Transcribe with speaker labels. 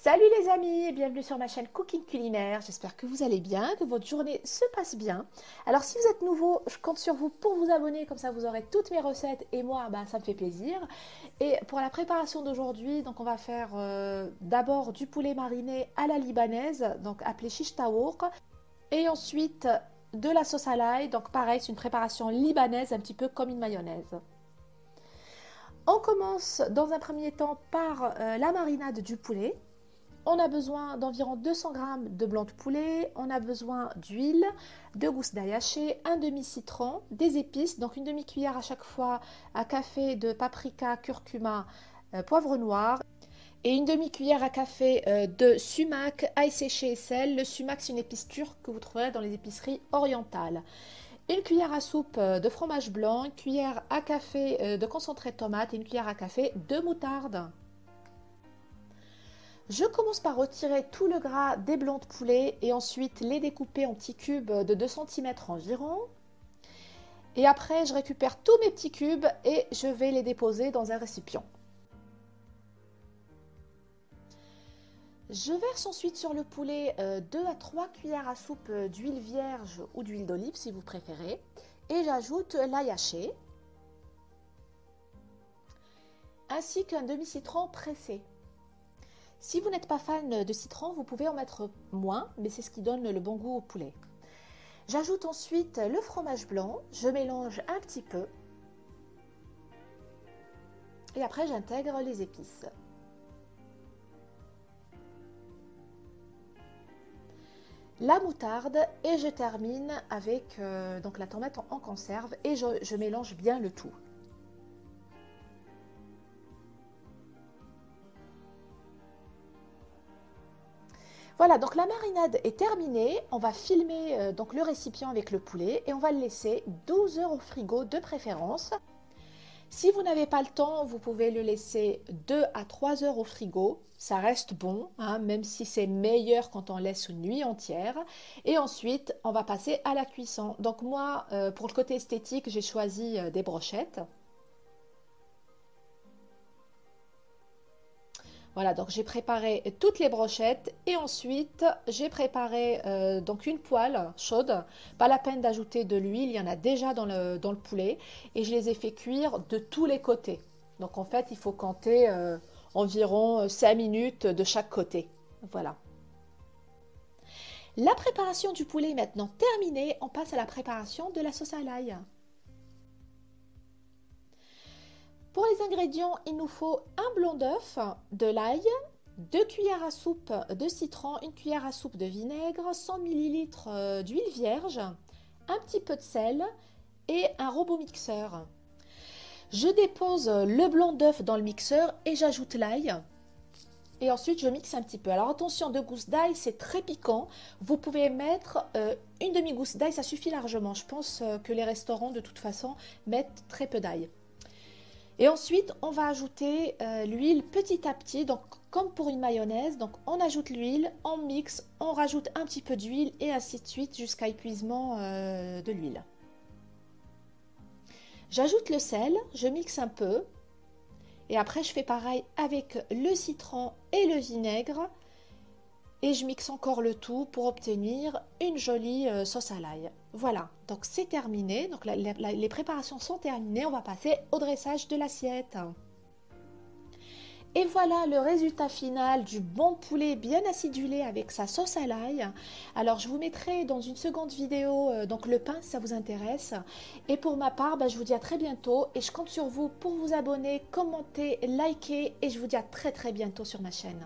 Speaker 1: Salut les amis et bienvenue sur ma chaîne Cooking Culinaire. J'espère que vous allez bien, que votre journée se passe bien. Alors si vous êtes nouveau, je compte sur vous pour vous abonner, comme ça vous aurez toutes mes recettes et moi, ça me fait plaisir. Et pour la préparation d'aujourd'hui, donc on va faire d'abord du poulet mariné à la libanaise, donc appelé shish taouk, et ensuite de la sauce à l'ail, donc pareil, c'est une préparation libanaise, un petit peu comme une mayonnaise. On commence dans un premier temps par la marinade du poulet. On a besoin d'environ 200 g de blanc de poulet, on a besoin d'huile, de gousses d'ail haché, un demi-citron, des épices, donc une demi-cuillère à chaque fois à café de paprika, curcuma, poivre noir et une demi-cuillère à café de sumac, ail séché et sel. Le sumac, c'est une épice turque que vous trouverez dans les épiceries orientales. Une cuillère à soupe de fromage blanc, une cuillère à café de concentré de tomate et une cuillère à café de moutarde. Je commence par retirer tout le gras des blancs de poulet et ensuite les découper en petits cubes de 2 cm environ. Et après, je récupère tous mes petits cubes et je vais les déposer dans un récipient. Je verse ensuite sur le poulet 2 à 3 cuillères à soupe d'huile vierge ou d'huile d'olive si vous préférez. Et j'ajoute l'ail haché ainsi qu'un demi-citron pressé. Si vous n'êtes pas fan de citron, vous pouvez en mettre moins, mais c'est ce qui donne le bon goût au poulet. J'ajoute ensuite le fromage blanc, je mélange un petit peu et après j'intègre les épices. La moutarde et je termine avec donc la tomate en conserve et je mélange bien le tout. Voilà, donc la marinade est terminée. On va filmer donc le récipient avec le poulet et on va le laisser 12 heures au frigo de préférence. Si vous n'avez pas le temps, vous pouvez le laisser 2 à 3 heures au frigo. Ça reste bon, hein, même si c'est meilleur quand on laisse une nuit entière. Et ensuite, on va passer à la cuisson. Donc moi, pour le côté esthétique, j'ai choisi des brochettes. Voilà, donc j'ai préparé toutes les brochettes et ensuite j'ai préparé donc une poêle chaude. Pas la peine d'ajouter de l'huile, il y en a déjà dans le poulet et je les ai fait cuire de tous les côtés. Donc en fait, il faut compter environ 5 minutes de chaque côté. Voilà. La préparation du poulet est maintenant terminée. On passe à la préparation de la sauce à l'ail. Pour les ingrédients, il nous faut un blanc d'œuf, de l'ail, 2 cuillères à soupe de citron, 1 cuillère à soupe de vinaigre, 100 ml d'huile vierge, un petit peu de sel et un robot mixeur. Je dépose le blanc d'œuf dans le mixeur et j'ajoute l'ail. Et ensuite, je mixe un petit peu. Alors attention, 2 gousses d'ail, c'est très piquant. Vous pouvez mettre une demi-gousse d'ail, ça suffit largement. Je pense que les restaurants, de toute façon, mettent très peu d'ail. Et ensuite, on va ajouter l'huile petit à petit, donc comme pour une mayonnaise. Donc on ajoute l'huile, on mixe, on rajoute un petit peu d'huile et ainsi de suite jusqu'à épuisement de l'huile. J'ajoute le sel, je mixe un peu et après je fais pareil avec le citron et le vinaigre et je mixe encore le tout pour obtenir une jolie sauce à l'ail. Voilà, donc c'est terminé, donc les préparations sont terminées, on va passer au dressage de l'assiette. Et voilà le résultat final du bon poulet bien acidulé avec sa sauce à l'ail. Alors je vous mettrai dans une seconde vidéo donc le pain si ça vous intéresse. Et pour ma part, je vous dis à très bientôt et je compte sur vous pour vous abonner, commenter, liker et je vous dis à très bientôt sur ma chaîne.